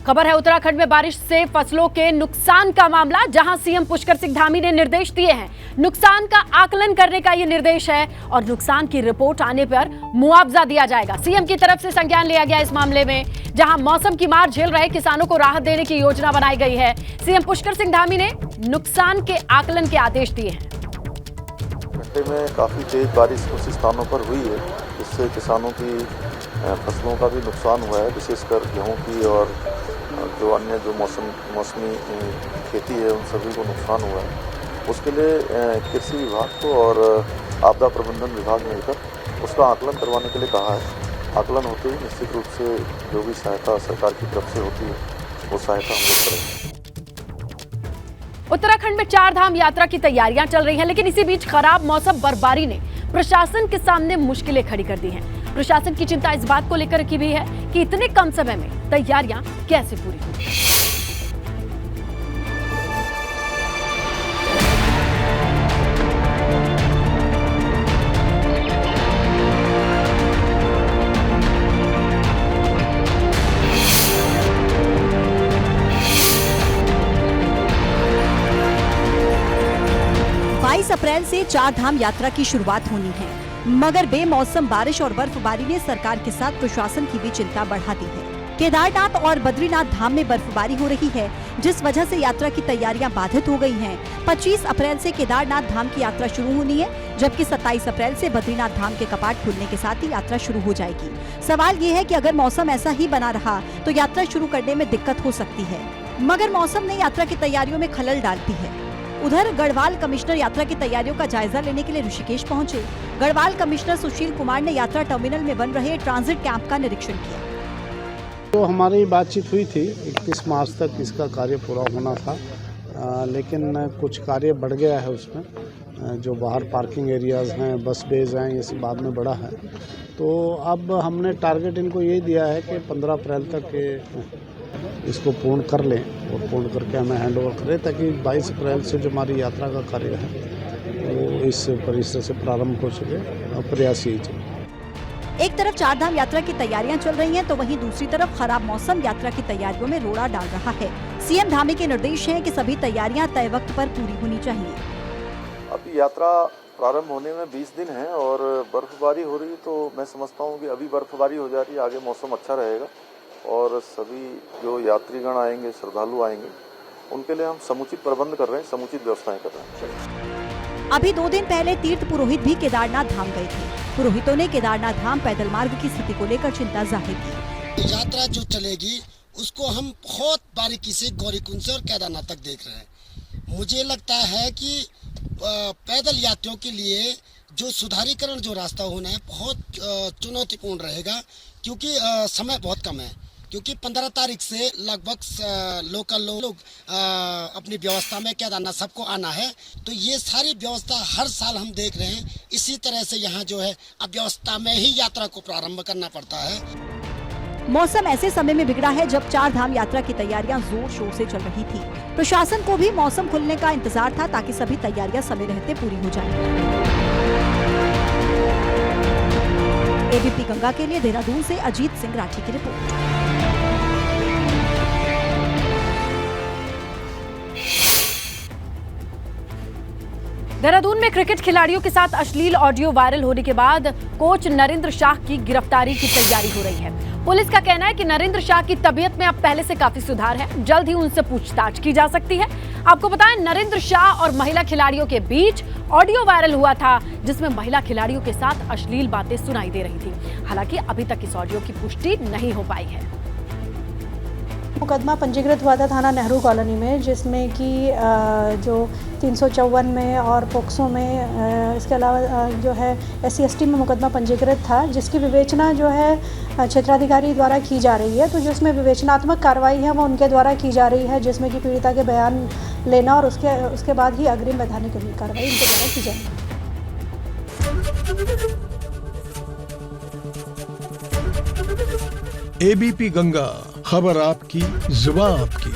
खबर है उत्तराखंड में बारिश से फसलों के नुकसान का मामला, जहां सीएम पुष्कर सिंह धामी ने निर्देश दिए हैं। नुकसान का आकलन करने का ये निर्देश है और नुकसान की रिपोर्ट आने पर मुआवजा दिया जाएगा। सीएम की तरफ से संज्ञान लिया गया इस मामले में, जहां मौसम की मार झेल रहे किसानों को राहत देने की योजना बनाई गई है। सीएम पुष्कर सिंह धामी ने नुकसान के आकलन के आदेश दिए हैं। घंटे में काफ़ी तेज बारिश कुछ स्थानों पर हुई है, जिससे किसानों की फसलों का भी नुकसान हुआ है, विशेषकर गेहूं की और जो अन्य जो मौसमी खेती है उन सभी को नुकसान हुआ है। उसके लिए कृषि विभाग को और आपदा प्रबंधन विभाग मिलकर उसका आकलन करवाने के लिए कहा है। आकलन होते ही निश्चित रूप से जो भी सहायता सरकार की तरफ से होती है वो सहायता हम लोग करेंगे। उत्तराखंड में 4 धाम यात्रा की तैयारियां चल रही हैं, लेकिन इसी बीच खराब मौसम बर्फबारी ने प्रशासन के सामने मुश्किलें खड़ी कर दी हैं। प्रशासन की चिंता इस बात को लेकर की भी है कि इतने कम समय में तैयारियां कैसे पूरी होंगी। अप्रैल से 4 धाम यात्रा की शुरुआत होनी है, मगर बेमौसम बारिश और बर्फबारी ने सरकार के साथ प्रशासन की भी चिंता बढ़ा दी है। केदारनाथ और बद्रीनाथ धाम में बर्फबारी हो रही है, जिस वजह से यात्रा की तैयारियां बाधित हो गई हैं। 25 अप्रैल से केदारनाथ धाम की यात्रा शुरू होनी है, जबकि 27 अप्रैल से बद्रीनाथ धाम के कपाट खुलने के साथ ही यात्रा शुरू हो जाएगी। सवाल ये है कि अगर मौसम ऐसा ही बना रहा तो यात्रा शुरू करने में दिक्कत हो सकती है, मगर मौसम ने यात्रा की तैयारियों में खलल डाल दी है। उधर गढ़वाल कमिश्नर यात्रा की तैयारियों का जायजा लेने के लिए ऋषिकेश पहुंचे। गढ़वाल कमिश्नर सुशील कुमार ने यात्रा टर्मिनल में बन रहे ट्रांजिट कैंप का निरीक्षण किया। तो हमारी बातचीत हुई थी, 31 मार्च तक इसका कार्य पूरा होना था, लेकिन कुछ कार्य बढ़ गया है उसमें। जो बाहर पार्किंग एरियाज़ हैं, बस बेज हैं, ये सब बाद में बढ़ा है। तो अब हमने टारगेट इनको यही दिया है कि 15 अप्रैल तक इसको पूर्ण कर लें और पूर्ण करके हमें हैंड ओवर करें, ताकि 22 अप्रैल से जो हमारी यात्रा का कार्य है वो इस परिसर से प्रारंभ हो सके और प्रयास यही चले। एक तरफ 4 धाम यात्रा की तैयारियां चल रही हैं, तो वहीं दूसरी तरफ खराब मौसम यात्रा की तैयारियों में रोड़ा डाल रहा है। सीएम धामी के निर्देश हैं कि सभी तैयारियां तय वक्त पर पूरी होनी चाहिए। अभी यात्रा प्रारंभ होने में 20 दिन है और बर्फबारी हो रही, तो मैं समझता हूँ कि अभी बर्फबारी हो जा रही है, आगे मौसम अच्छा रहेगा और सभी जो यात्रीगण आएंगे, श्रद्धालु आएंगे, उनके लिए हम समुचित प्रबंध कर रहे हैं, समुचित व्यवस्थाएं कर रहे हैं। अभी 2 दिन पहले तीर्थ पुरोहित भी केदारनाथ धाम गए थे। पुरोहितों ने केदारनाथ धाम पैदल मार्ग की स्थिति को लेकर चिंता जाहिर की। यात्रा जो चलेगी उसको हम बहुत बारीकी से गौरीकुंड से और केदारनाथ तक देख रहे हैं। मुझे लगता है कि पैदल यात्रियों के लिए जो सुधारीकरण जो रास्ता होना है बहुत चुनौतीपूर्ण रहेगा, क्योंकि समय बहुत कम है। क्योंकि 15 तारीख से लगभग लोकल लोग अपनी व्यवस्था में केदारनाथ सबको आना है, तो ये सारी व्यवस्था हर साल हम देख रहे हैं। इसी तरह से यहाँ जो है अब व्यवस्था में ही यात्रा को प्रारंभ करना पड़ता है। मौसम ऐसे समय में बिगड़ा है जब 4 धाम यात्रा की तैयारियां जोर शोर से चल रही थी। प्रशासन को भी मौसम खुलने का इंतजार था, ताकि सभी तैयारियां समय रहते पूरी हो जाएं। एबीपी गंगा के लिए देहरादून से अजीत सिंह राठी की रिपोर्ट। देहरादून में क्रिकेट खिलाड़ियों के साथ अश्लील ऑडियो वायरल होने के बाद कोच नरेंद्र शाह की गिरफ्तारी की तैयारी हो रही है। पुलिस का कहना है कि नरेंद्र शाह की तबीयत में अब पहले से काफी सुधार है, जल्द ही उनसे पूछताछ की जा सकती है। आपको बताएं, नरेंद्र शाह और महिला खिलाड़ियों के बीच ऑडियो वायरल हुआ था, जिसमें महिला खिलाड़ियों के साथ अश्लील बातें सुनाई दे रही थी। हालांकि अभी तक इस ऑडियो की पुष्टि नहीं हो पाई है। मुकदमा पंजीकृत हुआ था थाना नेहरू कॉलोनी में, जिसमें कि जो 354 में और पोक्सो में, इसके अलावा जो है SC/ST में मुकदमा पंजीकृत था, जिसकी विवेचना जो है क्षेत्राधिकारी द्वारा की जा रही है। तो जिसमें विवेचनात्मक कार्रवाई है वो उनके द्वारा की जा रही है, जिसमें कि पीड़िता के बयान लेना और उसके बाद ही अग्रिम वैधानिक कार्रवाई उनके द्वारा की जाएगी। ABP गंगा, खबर आपकी, जुबान आपकी।